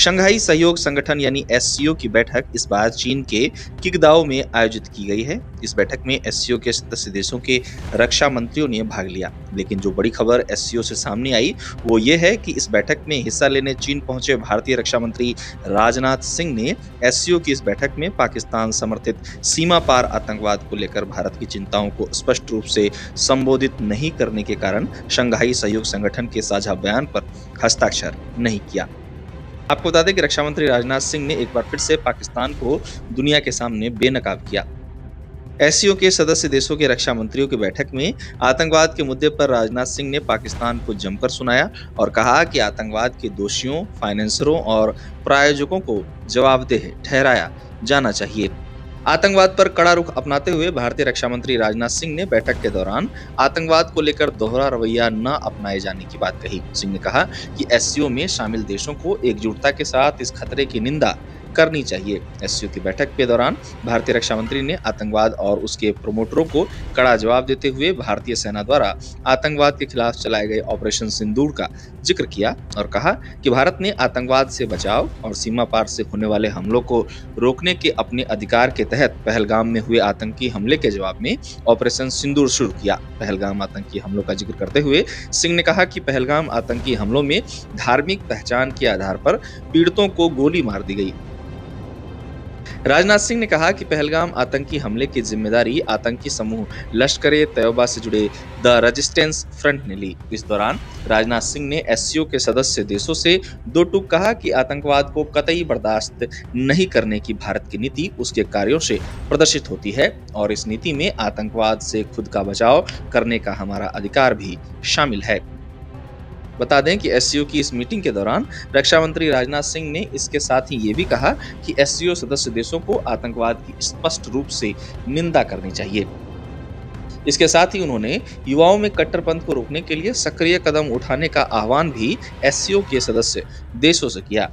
Shanghai सहयोग संगठन यानी एससीओ की बैठक इस बार चीन के किंगदाओ में आयोजित की गई है। इस बैठक में एससीओ के सदस्य देशों के रक्षा मंत्रियों ने भाग लिया, लेकिन जो बड़ी खबर एससीओ से सामने आई वो ये है कि इस बैठक में हिस्सा लेने चीन पहुंचे भारतीय रक्षा मंत्री राजनाथ सिंह ने एससीओ की इस बैठक में पाकिस्तान समर्थित सीमा पार आतंकवाद को लेकर भारत की चिंताओं को स्पष्ट रूप से संबोधित नहीं करने के कारण शंघाई सहयोग संगठन के साझा बयान पर हस्ताक्षर नहीं किया। आपको बता दें कि रक्षा मंत्री राजनाथ सिंह ने एक बार फिर से पाकिस्तान को दुनिया के सामने बेनकाब किया। एससीओ के सदस्य देशों के रक्षा मंत्रियों की बैठक में आतंकवाद के मुद्दे पर राजनाथ सिंह ने पाकिस्तान को जमकर सुनाया और कहा कि आतंकवाद के दोषियों, फाइनेंसरों और प्रायोजकों को जवाबदेह ठहराया जाना चाहिए। आतंकवाद पर कड़ा रुख अपनाते हुए भारतीय रक्षा मंत्री राजनाथ सिंह ने बैठक के दौरान आतंकवाद को लेकर दोहरा रवैया न अपनाए जाने की बात कही। सिंह ने कहा कि एससीओ में शामिल देशों को एकजुटता के साथ इस खतरे की निंदा करनी चाहिए। एससीओ की बैठक के दौरान भारतीय रक्षा मंत्री ने आतंकवाद और उसके प्रमोटरों को कड़ा जवाब देते हुए भारतीय सेना द्वारा आतंकवाद के खिलाफ चलाए गए ऑपरेशन सिंदूर का जिक्र किया और कहा कि भारत ने आतंकवाद से बचाव और सीमा पार से होने वाले हमलों को रोकने के अपने अधिकार के तहत पहलगाम में हुए आतंकी हमले के जवाब में ऑपरेशन सिंदूर शुरू किया। पहलगाम आतंकी हमलों का जिक्र करते हुए सिंह ने कहा कि पहलगाम आतंकी हमलों में धार्मिक पहचान के आधार पर पीड़ितों को गोली मार दी गई। राजनाथ सिंह ने कहा कि पहलगाम आतंकी हमले की जिम्मेदारी आतंकी समूह लश्कर-ए-तैयबा से जुड़े द रेजिस्टेंस फ्रंट ने ली। इस दौरान राजनाथ सिंह ने एससीओ के सदस्य देशों से दो टूक कहा कि आतंकवाद को कतई बर्दाश्त नहीं करने की भारत की नीति उसके कार्यों से प्रदर्शित होती है और इस नीति में आतंकवाद से खुद का बचाव करने का हमारा अधिकार भी शामिल है। बता दें कि एससीओ की इस मीटिंग के दौरान रक्षा मंत्री राजनाथ सिंह ने इसके साथ ही ये भी कहा कि एससीओ सदस्य देशों को आतंकवाद की स्पष्ट रूप से निंदा करनी चाहिए। इसके साथ ही उन्होंने युवाओं में कट्टरपंथ को रोकने के लिए सक्रिय कदम उठाने का आह्वान भी एससीओ के सदस्य देशों से किया।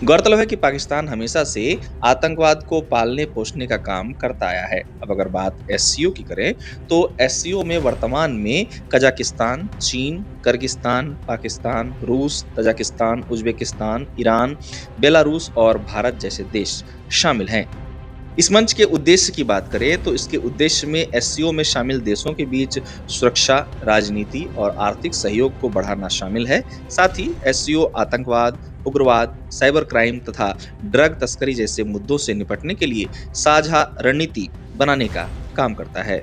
गौरतलब है कि पाकिस्तान हमेशा से आतंकवाद को पालने पोषने का काम करता आया है। अब अगर बात एससीओ की करें तो एससीओ में वर्तमान में कजाकिस्तान, चीन, किर्गिस्तान, पाकिस्तान, रूस, तजाकिस्तान, उज्बेकिस्तान, ईरान, बेलारूस और भारत जैसे देश शामिल हैं। इस मंच के उद्देश्य की बात करें तो इसके उद्देश्य में एससीओ में शामिल देशों के बीच सुरक्षा, राजनीति और आर्थिक सहयोग को बढ़ाना शामिल है। साथ ही एससीओ आतंकवाद, उग्रवाद, साइबर क्राइम तथा ड्रग तस्करी जैसे मुद्दों से निपटने के लिए साझा रणनीति बनाने का काम करता है।